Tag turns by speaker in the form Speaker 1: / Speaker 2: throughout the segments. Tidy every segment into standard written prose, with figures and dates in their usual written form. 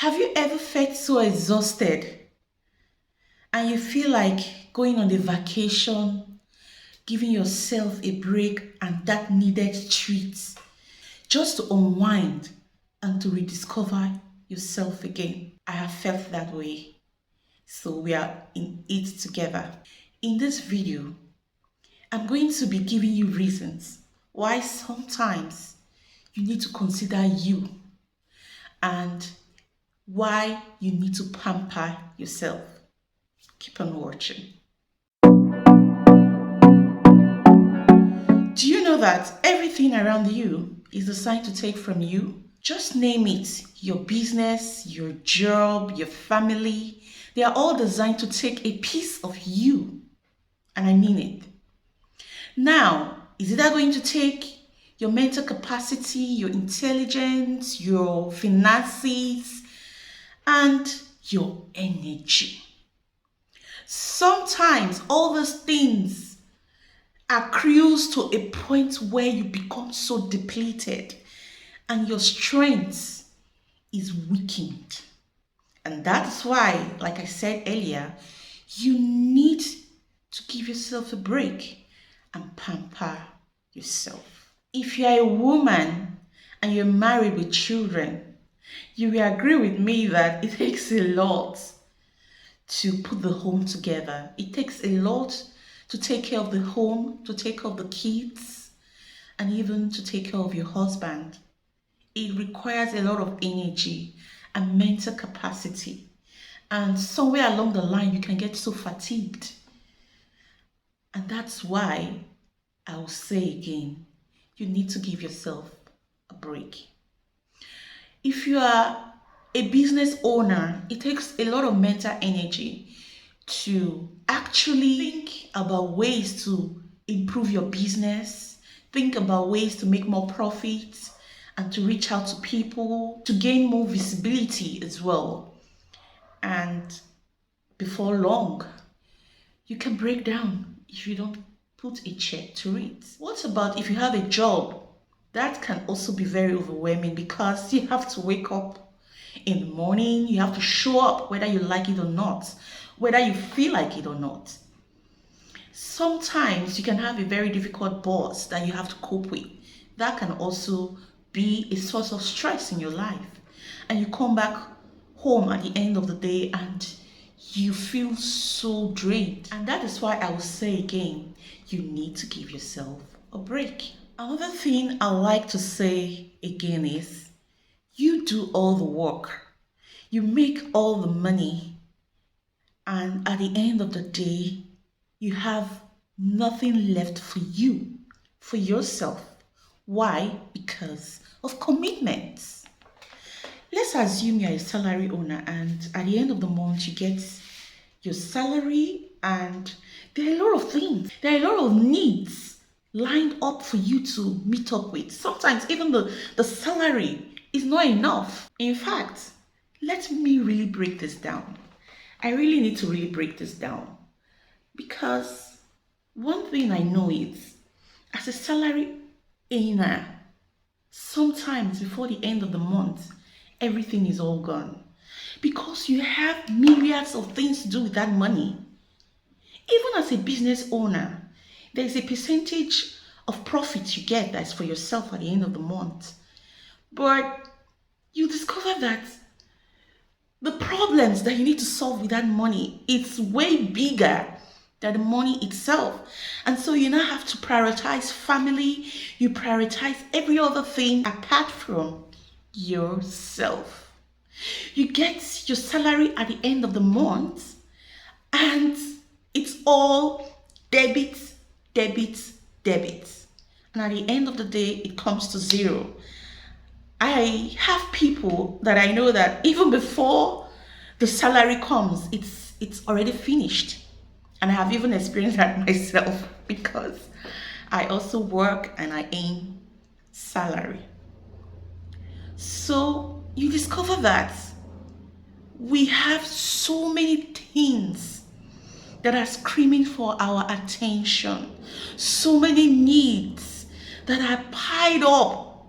Speaker 1: Have you ever felt so exhausted and you feel like going on a vacation, giving yourself a break and that needed treat just to unwind and to rediscover yourself again? I have felt that way. So we are in it together. In this video, I'm going to be giving you reasons why sometimes you need to consider you and why you need to pamper yourself. Keep on watching. Do you know that everything around you is designed to take from you? Just name it. Your business, your job, your family. They are all designed to take a piece of you. And I mean it. Now, is it going to take your mental capacity, your intelligence, your finances, and your energy? Sometimes all those things accrues to a point where you become so depleted and your strength is weakened. And that's why, like I said earlier, you need to give yourself a break and pamper yourself. If you're a woman and you're married with children, you will agree with me that it takes a lot to put the home together. It takes a lot to take care of the home, to take care of the kids, and even to take care of your husband. It requires a lot of energy and mental capacity. And somewhere along the line, you can get so fatigued. And that's why I will say again, you need to give yourself a break. If you are a business owner, it takes a lot of mental energy to actually think about ways to improve your business, think about ways to make more profits, and to reach out to people, to gain more visibility as well. And before long, you can break down if you don't put a check to it. What about if you have a job? That can also be very overwhelming because you have to wake up in the morning, you have to show up whether you like it or not, whether you feel like it or not. Sometimes you can have a very difficult boss that you have to cope with. That can also be a source of stress in your life. And you come back home at the end of the day and you feel so drained. And that is why I will say again, you need to give yourself a break. Another thing I like to say again is, you do all the work, you make all the money, and at the end of the day, you have nothing left for you, for yourself. Why? Because of commitments. Let's assume you're a salary owner and at the end of the month, you get your salary and there are a lot of things, there are a lot of needs lined up for you to meet up with. Sometimes even the salary is not enough. In fact, let me really break this down. I really need to really break this down because one thing I know is, as a salary earner, sometimes before the end of the month, everything is all gone because you have myriads of things to do with that money. Even as a business owner, there's a percentage of profit you get that's for yourself at the end of the month. But you discover that the problems that you need to solve with that money, it's way bigger than the money itself. And so you now have to prioritize family, you prioritize every other thing apart from yourself. You get your salary at the end of the month and it's all debit, debit, debit. And at the end of the day, it comes to zero. I have people that I know that even before the salary comes, it's already finished. And I have even experienced that myself because I also work and I earn salary. So you discover that we have so many things that are screaming for our attention, so many needs that are piled up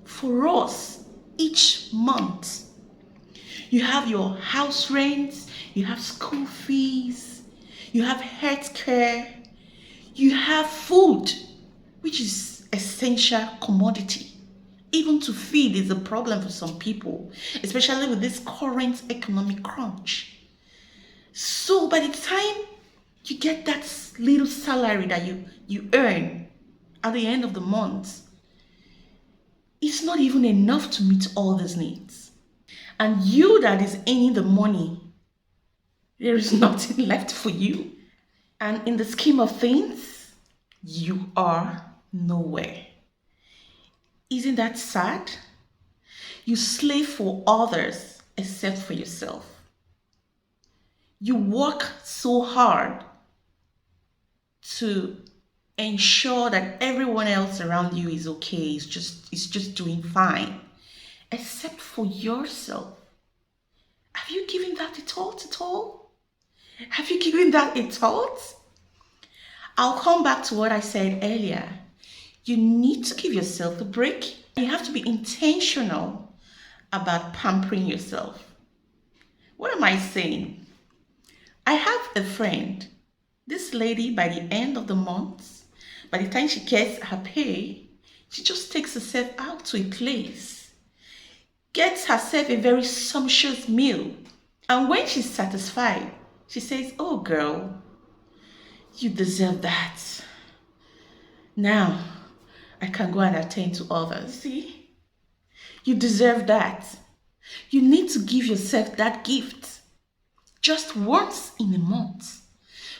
Speaker 1: for us each month. You have your house rent, you have school fees, you have health care, you have food, which is essential commodity. Even to feed is a problem for some people, especially with this current economic crunch. So by the time you get that little salary that you earn at the end of the month, it's not even enough to meet all these needs. And you that is earning the money, there is nothing left for you. And in the scheme of things, you are nowhere. Isn't that sad? You slave for others except for yourself. You work so hard to ensure that everyone else around you is okay, is just doing fine, except for yourself. Have you given that a thought at all? Have you given that a thought? I'll come back to what I said earlier. You need to give yourself a break. You have to be intentional about pampering yourself. What am I saying? I have a friend. This lady, by the end of the month, by the time she gets her pay, she just takes herself out to a place, gets herself a very sumptuous meal. And when she's satisfied, she says, "Oh, girl, you deserve that. Now, I can go and attend to others." See? You deserve that. You need to give yourself that gift just once in a month,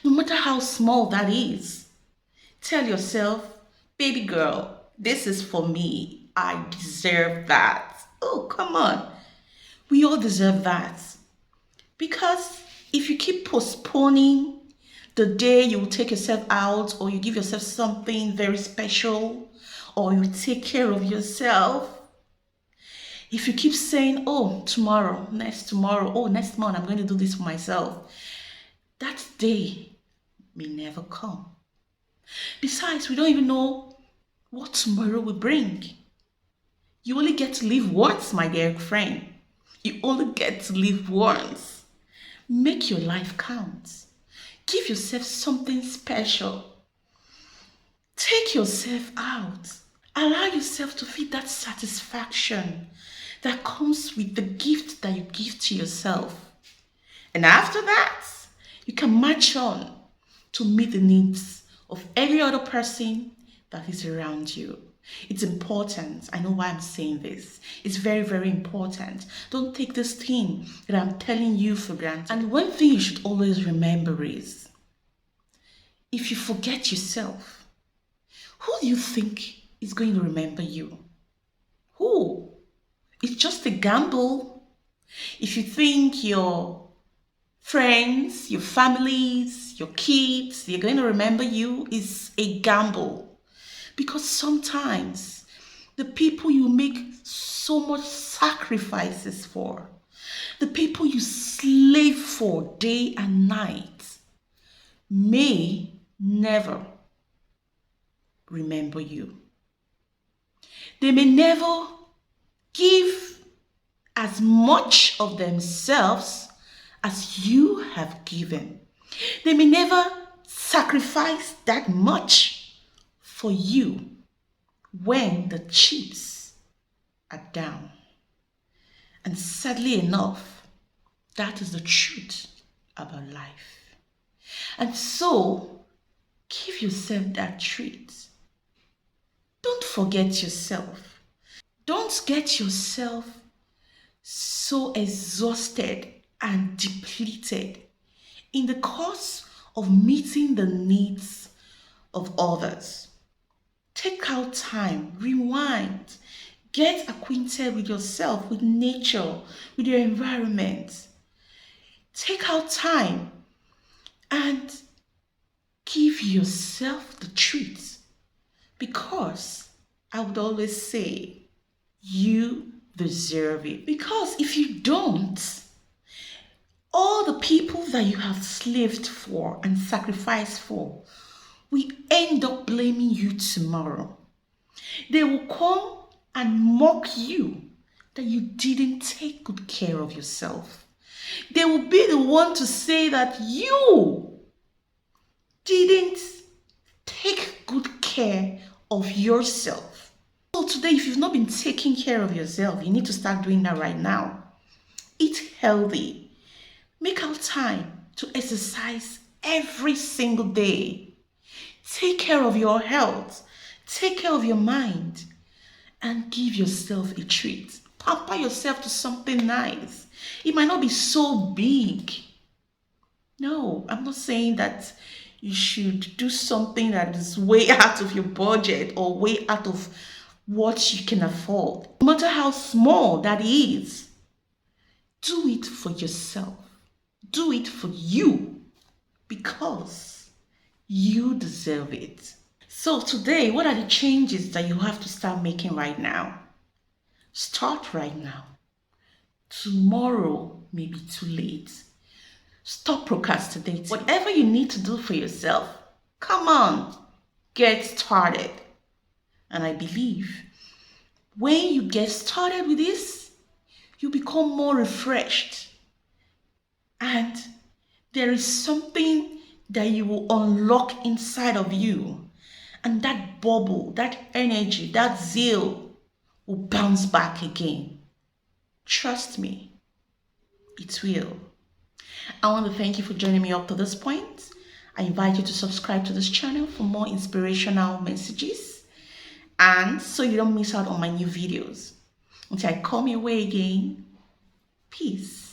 Speaker 1: no matter how small that is. Tell yourself, "Baby girl, this is for me. I deserve that." Oh, come on. We all deserve that. Because if you keep postponing the day you will take yourself out, or you give yourself something very special, or you take care of yourself, if you keep saying, "Oh, tomorrow, oh, next month, I'm going to do this for myself," that day may never come. Besides, we don't even know what tomorrow will bring. You only get to live once, my dear friend. You only get to live once. Make your life count. Give yourself something special. Take yourself out. Allow yourself to feel that satisfaction that comes with the gift that you give to yourself. And after that, you can march on to meet the needs of every other person that is around you. It's important. I know why I'm saying this. It's very, very important. Don't take this thing that I'm telling you for granted. And one thing you should always remember is, if you forget yourself, who do you think is going to remember you? Who? It's just a gamble. If you think your friends, your families, your kids, they're going to remember you, is a gamble. Because sometimes the people you make so much sacrifices for, the people you slave for day and night, may never remember you. They may never give as much of themselves as you have given. They may never sacrifice that much for you when the chips are down. And sadly enough, that is the truth about life. And so, give yourself that treat. Don't forget yourself. Don't get yourself so exhausted and depleted in the course of meeting the needs of others. Take out time, rewind, get acquainted with yourself, with nature, with your environment. Take out time and give yourself the treat, because I would always say you deserve it. Because if you don't, all the people that you have slaved for and sacrificed for will end up blaming you tomorrow. They will come and mock you that you didn't take good care of yourself. They will be the one to say that you didn't take good care of yourself. So today, if you've not been taking care of yourself, you need to start doing that right now. Eat healthy. Make out time to exercise every single day. Take care of your health. Take care of your mind. And give yourself a treat. Pamper yourself to something nice. It might not be so big. No, I'm not saying that you should do something that is way out of your budget or way out of what you can afford. No matter how small that is, do it for yourself. Do it for you because you deserve it. So today, what are the changes that you have to start making right now? Start right now. Tomorrow may be too late. Stop procrastinating. Whatever you need to do for yourself, come on, get started. And I believe when you get started with this, you become more refreshed. And there is something that you will unlock inside of you. And that bubble, that energy, that zeal will bounce back again. Trust me, it will. I want to thank you for joining me up to this point. I invite you to subscribe to this channel for more inspirational messages and so you don't miss out on my new videos. Until I come your way again, peace.